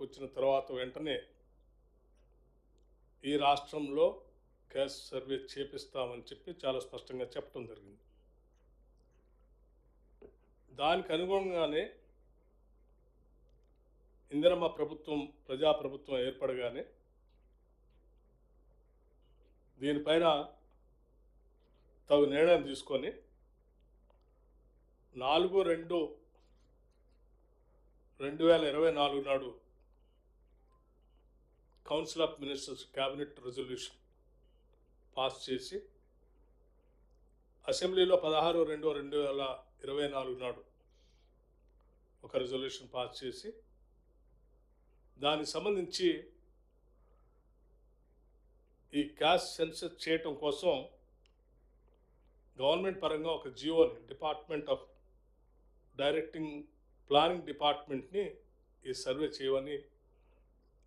వచ్చిన తర్వాత వెంటనే ఈ రాష్ట్రంలో క్యాస్ట్ సర్వే చేపిస్తామని చెప్పి చాలా స్పష్టంగా చెప్పడం జరిగింది. దానికి అనుగుణంగానే ఇందిరమ్మ ప్రభుత్వం ప్రజాప్రభుత్వం ఏర్పడగానే దీనిపైన తగు నిర్ణయం తీసుకొని 4/2/2024 నాడు council of ministers cabinet resolution pass చేసి అసెంబ్లీలో 16/2/2024 నాడు ఒక రెజల్యూషన్ పాస్ చేసి దానికి సంబంధించి ఈ క్యాస్ట్ సెన్సస్ చేయటం కోసం గవర్నమెంట్ పరంగా ఒక జియోని డిపార్ట్మెంట్ ఆఫ్ డైరెక్టింగ్ ప్లానింగ్ డిపార్ట్మెంట్ని ఈ సర్వే చేయమని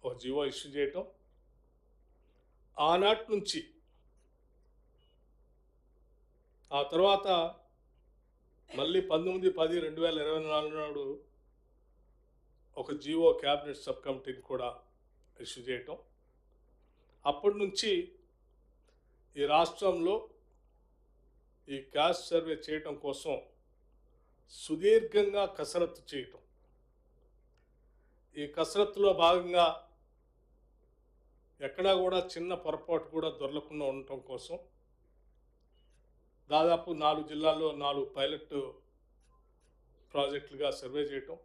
ఒక జియో ఇష్యూ చేయటం, ఆనాటి నుంచి ఆ తర్వాత మళ్ళీ 19/10/2024 నాడు ఒక జియో క్యాబినెట్ సబ్ కమిటీని కూడా ఇష్యూ చేయటం. అప్పటి నుంచి ఈ రాష్ట్రంలో ఈ క్యాస్ట్ సర్వే చేయటం కోసం సుదీర్ఘంగా కసరత్తు చేయటం. ఈ కసరత్తులో భాగంగా ఎక్కడా కూడా చిన్న పొరపాటు కూడా దొరకకుండా ఉండటం కోసం దాదాపు 4 జిల్లాల్లో 4 పైలట్ ప్రాజెక్టులుగా సర్వే చేయటం,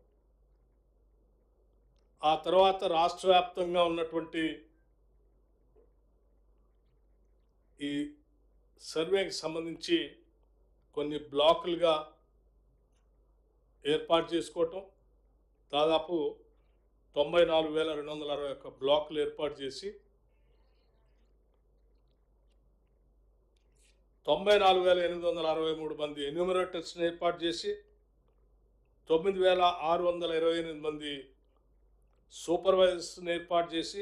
ఆ తర్వాత రాష్ట్ర వ్యాప్తంగా ఉన్నటువంటి ఈ సర్వేకి సంబంధించి కొన్ని బ్లాకులుగా ఏర్పాటు చేసుకోవటం, దాదాపు 94,261 బ్లాకులు ఏర్పాటు చేసి 94,863 మంది ఎన్యూమరేటర్స్ని ఏర్పాటు చేసి 9,628 మంది సూపర్వైజర్స్ని ఏర్పాటు చేసి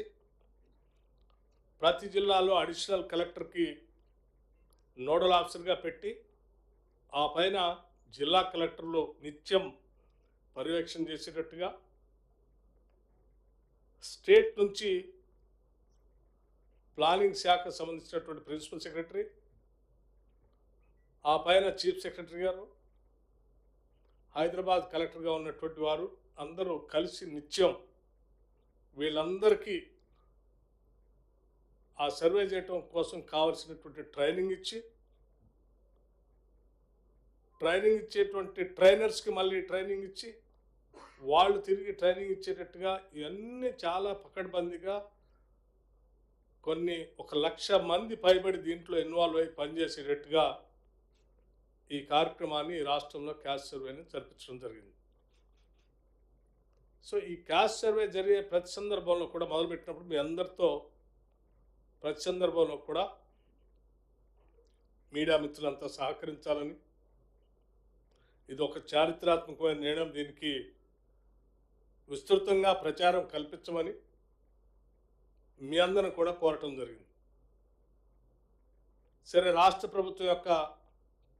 ప్రతి జిల్లాలో అడిషనల్ కలెక్టర్కి నోడల్ ఆఫీసర్గా పెట్టి ఆ పైన జిల్లా కలెక్టర్లు నిత్యం పర్యవేక్షణ చేసేటట్టుగా, స్టేట్ నుంచి ప్లానింగ్ శాఖకు సంబంధించినటువంటి ప్రిన్సిపల్ సెక్రటరీ, ఆ పైన చీఫ్ సెక్రటరీ గారు, హైదరాబాద్ కలెక్టర్గా ఉన్నటువంటి వారు అందరూ కలిసి నిత్యం వీళ్ళందరికీ ఆ సర్వే చేయటం కోసం కావలసినటువంటి ట్రైనింగ్ ఇచ్చేటువంటి ట్రైనర్స్కి మళ్ళీ ట్రైనింగ్ ఇచ్చి వాళ్ళు తిరిగి ట్రైనింగ్ ఇచ్చేటట్టుగా ఇవన్నీ చాలా పకడ్బందీగా కొన్ని 1,00,000 మంది పైబడి దీంట్లో ఇన్వాల్వ్ అయ్యి పనిచేసేటట్టుగా ఈ కార్యక్రమాన్ని రాష్ట్రంలో క్యాస్ట్ సర్వేని జరిపించడం జరిగింది. సో ఈ క్యాస్ట్ సర్వే జరిగే ప్రతి సందర్భంలో కూడా మొదలుపెట్టినప్పుడు మీ అందరితో ప్రతి సందర్భంలో కూడా మీడియా మిత్రులంతా సహకరించాలని, ఇది ఒక చారిత్రాత్మకమైన నిర్ణయం, దీనికి విస్తృతంగా ప్రచారం కల్పించమని మీ అందరిని కూడా కోరటం జరిగింది. సరే, రాష్ట్ర ప్రభుత్వం యొక్క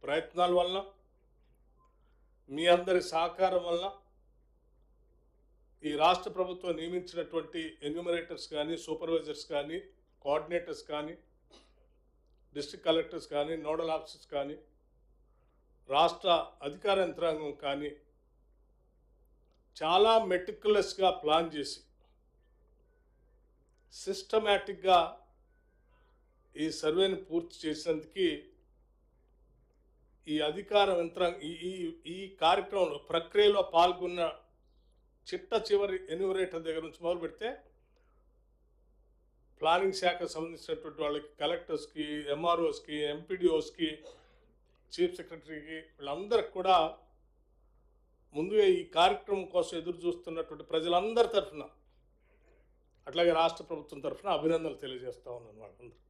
ప్రయత్నాల వల్ల మీ అందరి సహకారం వల్ల ఈ రాష్ట్ర ప్రభుత్వం నియమించినటువంటి ఎన్యూమరేటర్స్ కానీ, సూపర్వైజర్స్ కానీ, కోఆర్డినేటర్స్ కానీ, డిస్ట్రిక్ట్ కలెక్టర్స్ కానీ, నోడల్ ఆఫీసర్స్ కానీ, రాష్ట్ర అధికార యంత్రాంగం కానీ చాలా మెటిక్యులస్గా ప్లాన్ చేసి సిస్టమేటిక్గా ఈ సర్వేని పూర్తి చేసినందుకు ఈ అధికార యంత్రాంగం ఈ కార్యక్రమంలో ప్రక్రియలో పాల్గొన్న చివరి ఎన్యూమరేటర్ దగ్గర నుంచి మొదలు పెడితే ప్లానింగ్ శాఖకు సంబంధించినటువంటి వాళ్ళకి, కలెక్టర్స్కి, ఎంఆర్ఓస్కి, ఎంపీడీఓస్కి, చీఫ్ సెక్రటరీకి, వీళ్ళందరికి కూడా ముందుగా ఈ కార్యక్రమం కోసం ఎదురు చూస్తున్నటువంటి ప్రజలందరి తరఫున, అట్లాగే రాష్ట్ర ప్రభుత్వం తరఫున అభినందనలు తెలియజేస్తా ఉన్నాను వాళ్ళందరికీ.